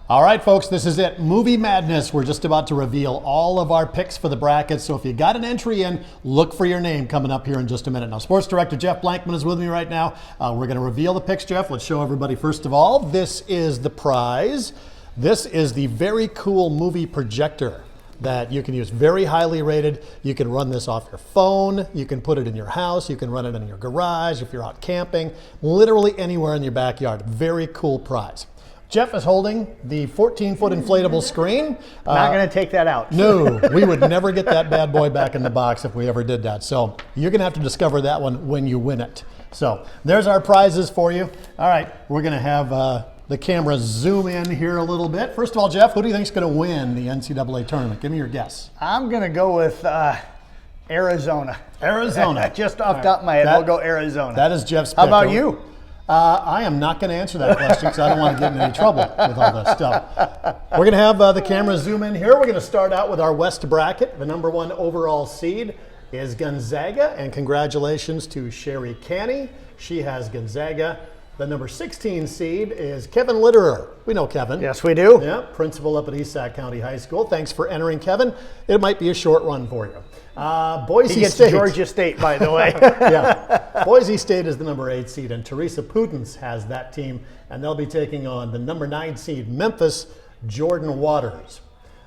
All right, folks, this is it. Movie Madness. We're just about to reveal all of our picks for the brackets. So if you got an entry in, look for your name coming up here in just a minute. Now, Sports Director Jeff Blankman is with me right now. We're going to reveal the picks, Jeff. Let's show everybody first of all. This is the prize. This is the very cool movie projector that you can use. Very highly rated. You can run this off your phone. You can put it in your house. You can run it in your garage if you're out camping. Literally anywhere in your backyard. Very cool prize. Jeff is holding the 14-foot inflatable screen. Not going to take that out. No, we would never get that bad boy back in the box if we ever did that. So you're going to have to discover that one when you win it. So there's our prizes for you. All right, we're going to have the camera zoom in here a little bit. First of all, Jeff, who do you think is going to win the NCAA tournament? Give me your guess. I'm going to go with Arizona. Arizona. Just off the top of my head, I'll go Arizona. That is Jeff's pick. How about you? I am not going to answer that question because I don't want to get in any trouble with all this stuff. We're going to have the camera zoom in here. We're going to start out with our West bracket. The number 1 overall seed is Gonzaga, and congratulations to Sherry Canny. She has Gonzaga. The number 16 seed is Kevin Litterer. We know Kevin. Yes, we do. Yeah, principal up at East Sac County High School. Thanks for entering, Kevin. It might be a short run for you. Boise he gets State. Georgia State, by the way. Yeah. Boise State is the number 8 seed, and Teresa Putens has that team, and they'll be taking on the number 9 seed, Memphis, Jordan Waters.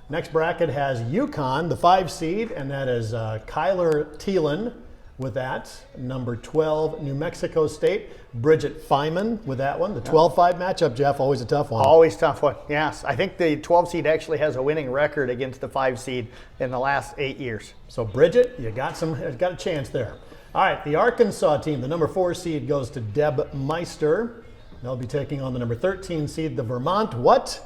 Next bracket has UConn, the 5 seed, and that is Kyler Thielen with that. Number 12, New Mexico State, Bridget Feynman with that one. The 12-5 matchup, Jeff, always a tough one. Always tough one, yes. I think the 12 seed actually has a winning record against the 5 seed in the last 8 years. So Bridget, you got a chance there. All right, the Arkansas team, the number 4 seed goes to Deb Meister. They'll be taking on the number 13 seed, the Vermont what?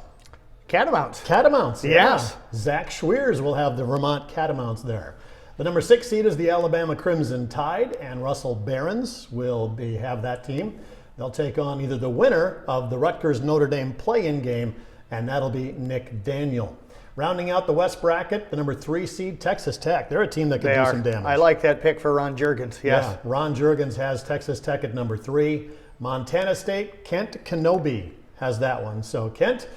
Catamounts. Catamounts, yes. Yeah. Zach Schweers will have the Vermont Catamounts there. The number 6 seed is the Alabama Crimson Tide, and Russell Barons will have that team. They'll take on either the winner of the Rutgers-Notre Dame play-in game, and that'll be Nick Daniel. Rounding out the West bracket, the number 3 seed, Texas Tech. They're a team that can do some damage. I like that pick for Ron Juergens, yes. Yeah, Ron Juergens has Texas Tech at number 3. Montana State, Kent Kenobi has that one. So Kent,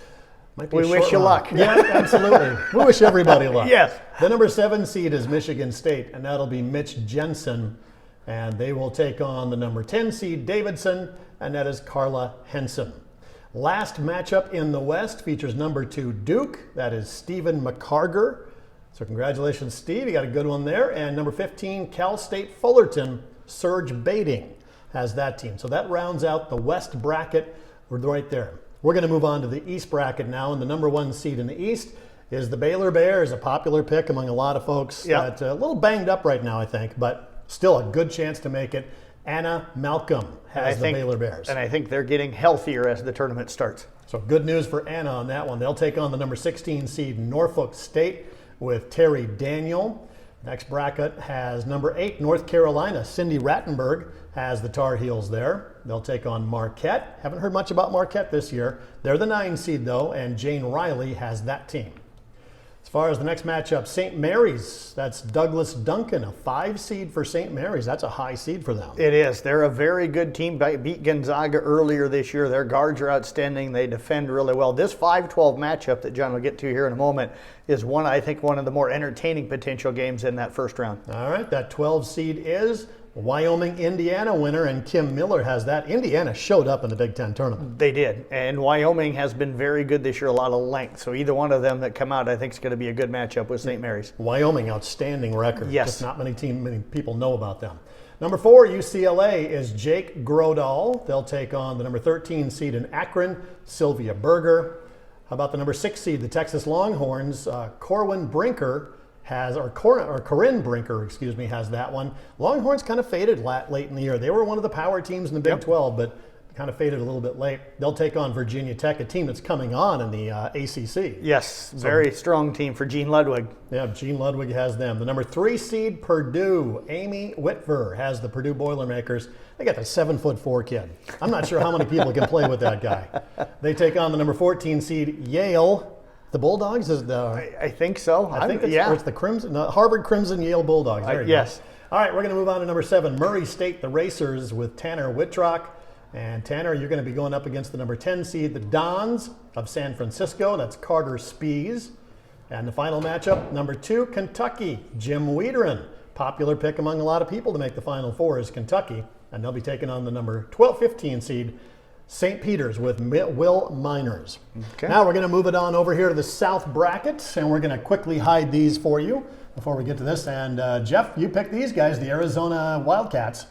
we wish you luck. Yeah, absolutely. We wish everybody luck. Yes. The number 7 seed is Michigan State, and that'll be Mitch Jensen. And they will take on the number 10 seed, Davidson, and that is Carla Henson. Last matchup in the West features number 2 Duke. That is Stephen McCarger. So congratulations, Steve. You got a good one there. And number 15, Cal State Fullerton, Serge Bading has that team. So that rounds out the West bracket. We're right there. We're going to move on to the East bracket now, and the number 1 seed in the East is the Baylor Bears, a popular pick among a lot of folks. Yep. That's a little banged up right now, I think, but still a good chance to make it. Anna Malcolm has the Baylor Bears. And I think they're getting healthier as the tournament starts. So good news for Anna on that one. They'll take on the number 16 seed Norfolk State with Terry Daniel. Next bracket has number 8 North Carolina. Cindy Rattenberg has the Tar Heels there. They'll take on Marquette. Haven't heard much about Marquette this year. They're the 9 seed though, and Jane Riley has that team. As far as the next matchup, St. Mary's, that's Douglas Duncan, a 5 seed for St. Mary's. That's a high seed for them. It is. They're a very good team. Beat Gonzaga earlier this year. Their guards are outstanding. They defend really well. This 5-12 matchup that John will get to here in a moment is I think one of the more entertaining potential games in that first round. All right, that 12 seed is Wyoming, Indiana winner, and Kim Miller has that. Indiana showed up in the Big Ten tournament. They did, and Wyoming has been very good this year, a lot of length. So either one of them that come out, I think is going to be a good matchup with St. Mary's. Wyoming, outstanding record. Yes. Just not many people know about them. Number 4, UCLA, is Jake Grodal. They'll take on the number 13 seed in Akron, Sylvia Berger. How about the number 6 seed, the Texas Longhorns? Corinne Brinker has that one. Longhorns kind of faded late in the year. They were one of the power teams in the Big 12, but kind of faded a little bit late. They'll take on Virginia Tech, a team that's coming on in the ACC. Yes, very strong team for Gene Ludwig. Yeah, Gene Ludwig has them. The number 3 seed, Purdue, Amy Whitver has the Purdue Boilermakers. They got the 7'4" kid. I'm not sure how many people can play with that guy. They take on the number 14 seed, Yale. The Bulldogs is the. I think so. I think it's the Crimson, Harvard Crimson, Yale Bulldogs. There you yes. go. All right, we're going to move on to number 7, Murray State, the Racers with Tanner Whitrock. And Tanner, you're going to be going up against the number 10 seed, the Dons of San Francisco. That's Carter Spies. And the final matchup, number 2, Kentucky, Jim Wiederin. Popular pick among a lot of people to make the Final Four is Kentucky. And they'll be taking on the number 15 seed, St. Peter's with Will Miners. Okay. Now we're going to move it on over here to the South bracket, and we're going to quickly hide these for you before we get to this. And Jeff, you picked these guys, the Arizona Wildcats.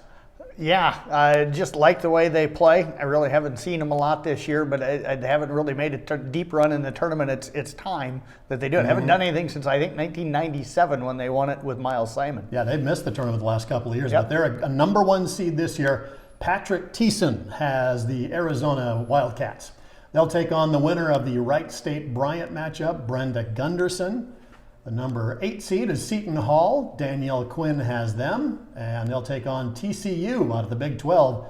Yeah, I just like the way they play. I really haven't seen them a lot this year, but I haven't really made a deep run in the tournament. It's time that they do it. I haven't done anything since, I think, 1997 when they won it with Miles Simon. Yeah, they've missed the tournament the last couple of years, but they're a number 1 seed this year. Patrick Thiessen has the Arizona Wildcats. They'll take on the winner of the Wright State-Bryant matchup, Brenda Gunderson. The number 8 seed is Seton Hall. Danielle Quinn has them, and they'll take on TCU out of the Big 12.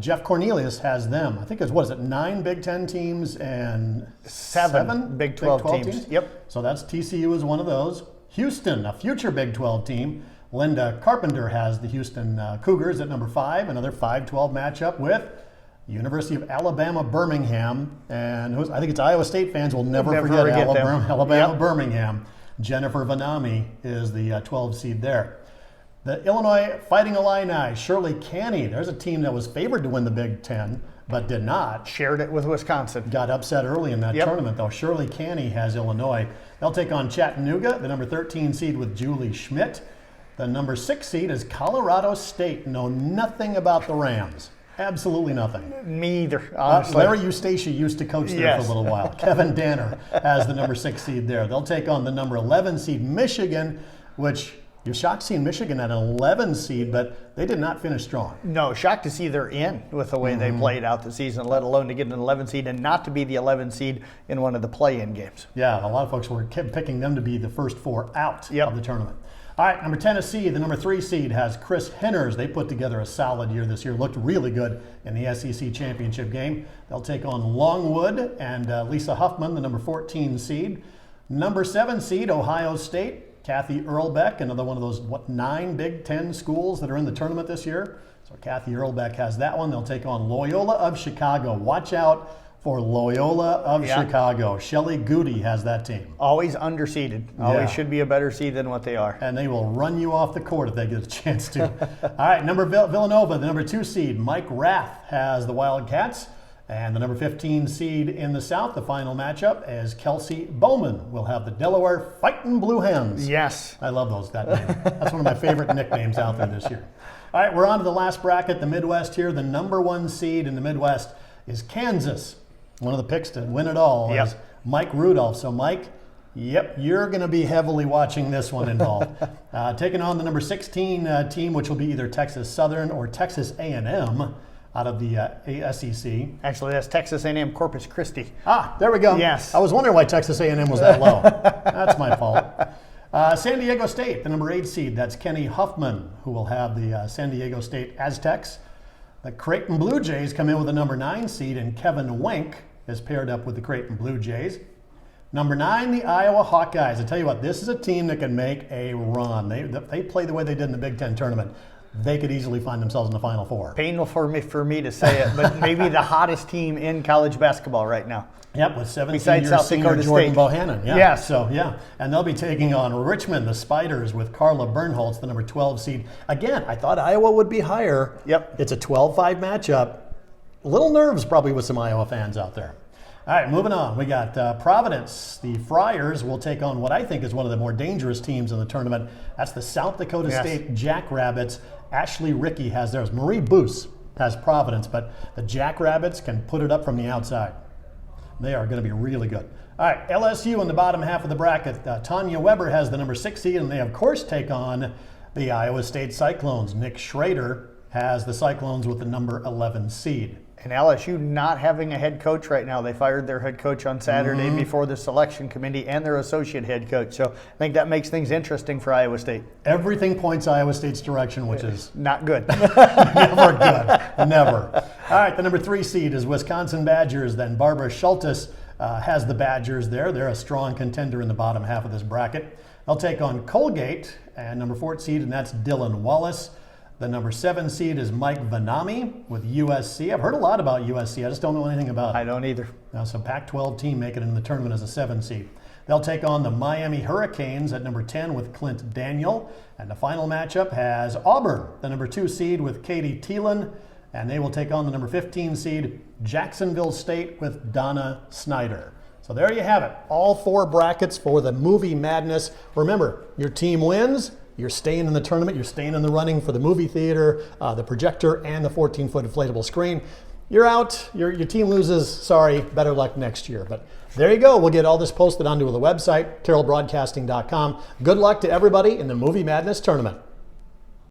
Jeff Cornelius has them. I think it's, 9 Big 10 teams and 7 Big 12 teams. Yep. So that's TCU is one of those. Houston, a future Big 12 team. Linda Carpenter has the Houston Cougars at number 5, another 5-12 matchup with University of Alabama Birmingham. And I think it's Iowa State fans will never forget Alabama Birmingham. Jennifer Vanami is the 12 seed there. The Illinois Fighting Illini, Shirley Canny. There's a team that was favored to win the Big Ten, but did not. Shared it with Wisconsin. Got upset early in that tournament, though. Shirley Canny has Illinois. They'll take on Chattanooga, the number 13 seed with Julie Schmidt. The number 6 seed is Colorado State. Know nothing about the Rams. Absolutely nothing. Me either, honestly. Larry Eustacia used to coach there for a little while. Kevin Danner has the number 6 seed there. They'll take on the number 11 seed Michigan, which you're shocked seeing Michigan at an 11 seed, but they did not finish strong. No, shocked to see they're in with the way they played out the season, let alone to get an 11 seed and not to be the 11 seed in one of the play-in games. Yeah, a lot of folks were picking them to be the first 4 out of the tournament. All right, number Tennessee, the number 3 seed has Chris Henners. They put together a solid year this year, looked really good in the SEC championship game. They'll take on Longwood and Lisa Huffman, the number 14 seed. Number 7 seed, Ohio State, Kathy Earlbeck, another one of those, 9 Big Ten schools that are in the tournament this year. So Kathy Earlbeck has that one. They'll take on Loyola of Chicago. Watch out for Loyola of Chicago. Shelley Goody has that team. Always underseeded. Always should be a better seed than what they are. And they will run you off the court if they get a chance to. All right, Villanova, the number 2 seed. Mike Rath has the Wildcats. And the number 15 seed in the South, the final matchup, is Kelsey Bowman. We'll have the Delaware Fightin' Blue Hens. Yes. I love that name. That's one of my favorite nicknames out there this year. All right, we're on to the last bracket, the Midwest here. The number 1 seed in the Midwest is Kansas. One of the picks to win it all is Mike Rudolph. So, Mike, you're going to be heavily watching this one involved. Taking on the number 16 team, which will be either Texas Southern or Texas A&M out of the SEC. Actually, that's Texas A&M Corpus Christi. Ah, there we go. Yes. I was wondering why Texas A&M was that low. That's my fault. San Diego State, the number 8 seed. That's Kenny Huffman, who will have the San Diego State Aztecs. The Creighton Blue Jays come in with the number 9 seed, and Kevin Wink is paired up with the Creighton Blue Jays. Number 9, the Iowa Hawkeyes. I tell you what, this is a team that can make a run. They play the way they did in the Big Ten tournament. They could easily find themselves in the Final Four. Painful for me to say it, but maybe the hottest team in college basketball right now. Yep, with 17-year senior Jordan Bohannon. Yes. So, and they'll be taking on Richmond, the Spiders, with Carla Bernholtz, the number 12 seed. Again, I thought Iowa would be higher. Yep. It's a 12-5 matchup. A little nerves probably with some Iowa fans out there. All right, moving on. We got Providence. The Friars will take on what I think is one of the more dangerous teams in the tournament. That's the South Dakota State Jackrabbits. Ashley Rickey has theirs. Marie Boos has Providence, but the Jackrabbits can put it up from the outside. They are going to be really good. All right, LSU in the bottom half of the bracket. Tanya Weber has the number 6 seed, and they, of course, take on the Iowa State Cyclones. Nick Schrader has the Cyclones with the number 11 seed. And LSU not having a head coach right now. They fired their head coach on Saturday before the selection committee and their associate head coach. So I think that makes things interesting for Iowa State. Everything points Iowa State's direction, which is not good. Never good. Never. All right, the number 3 seed is Wisconsin Badgers. Then Barbara Schultes has the Badgers there. They're a strong contender in the bottom half of this bracket. They'll take on Colgate and number 4 seed, and that's Dylan Wallace. The number 7 seed is Mike Vanami with USC. I've heard a lot about USC. I just don't know anything about it. I don't either. Now, some Pac-12 team making it in the tournament as a 7 seed. They'll take on the Miami Hurricanes at number 10 with Clint Daniel. And the final matchup has Auburn, the number 2 seed with Katie Thielen. And they will take on the number 15 seed Jacksonville State with Donna Snyder. So there you have it. All 4 brackets for the Movie Madness. Remember, your team wins. You're staying in the tournament. You're staying in the running for the movie theater, the projector, and the 14-foot inflatable screen. You're out. Your team loses. Sorry. Better luck next year. But there you go. We'll get all this posted onto the website, carrollbroadcasting.com. Good luck to everybody in the Movie Madness tournament.